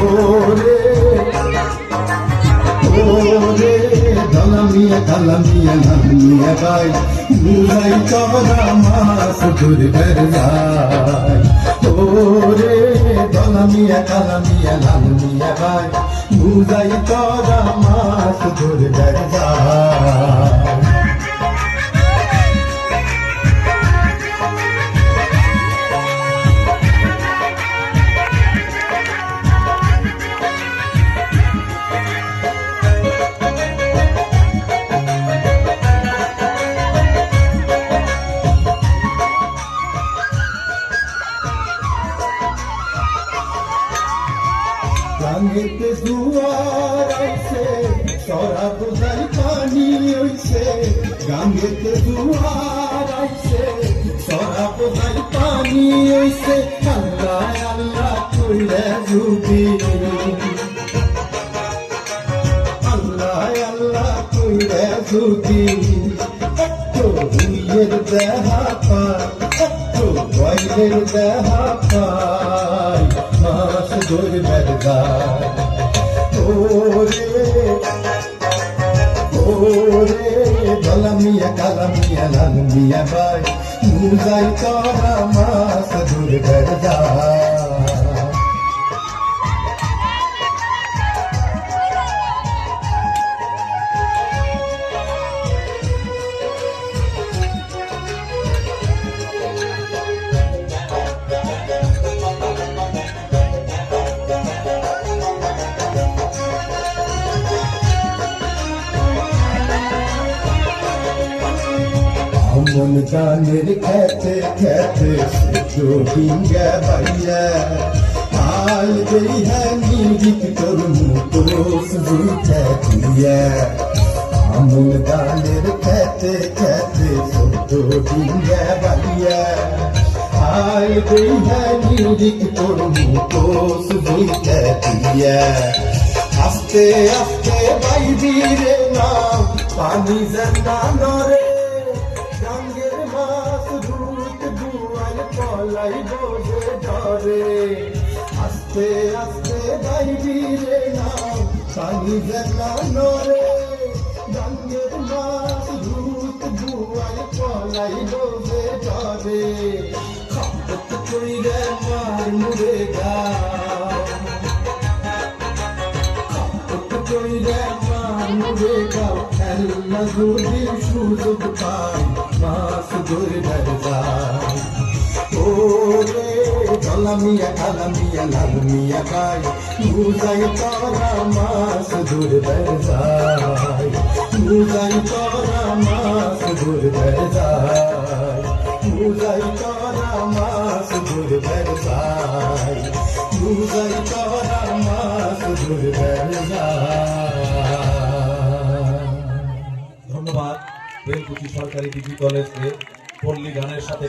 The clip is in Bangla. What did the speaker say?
ওরে ওরে দলামিয়া কালামিয়া নামিয়া গাই বুঝাই চবরা মাস দুর্গের যায় ওরে দলামিয়া কালামিয়া নামিয়া গাই বুঝাই চবরা মাস দুর্গের যায় গাঙ্গেতে জুয়ার আইছে সরা বোঝাই পানি হইছে গাঙ্গেতে জুয়ার আইছে সরা বোঝাই পানি হইছে আল্লাহ আল্লাহ কইলে জুবি আল্লাহ আল্লাহ কইলে জুবি একটু হুইয়ের দেহা পায় একটু বয়লের দেহা পায় মাস দুর্গের যায় ওরে ওরে দলামিয়া কালামিয়া লালমিয়া ভাই মুজাই তোরা মাস দুর্গের যায় মন গানের খেতে খেতে ডিঙ্গে বাইয়া আল গই হ্যাঁ নিরিক তোর মুখোশ বুঝে দিয়ে মন গানের খেতে খেতে ডিঙ্গে বাইয়া আল গই হ্যাঁ নিরিক তোর মুখোশ বুঝে দিয়ে আস্তে আস্তে বাইবি রে নাও পানি জেন্দা নরে গাঙ্গের মাছ দুধ দুয়ার পলাই বোঝে ধরে আস্তে আস্তে বাইবি রে নাও পানি জেলা নরে গাঙ্গের মাছ দুধ দুয়ার পলাই বোঝে ধরে খাপত কইরে মার মুরে গা খাপত কইরে মার মুরে গাও আল্লাহ যদি সুযোগ পায় মাস দুর্গের যায় ওরে দলামিয়া কালামিয়া লালমিয়া গাই বুঝাই তোরা মাস দুর্গের যায় বুঝাই তোরা মাস দুর্গের যায় বুঝাই তোরা মাস দুর্গের যায় বুঝাই তোরা মাস দুর্গের যায়। ধন্যবাদ বেলকুচি সরকারি ডিগ্রি কলেজকে পল্লী গানের সাথে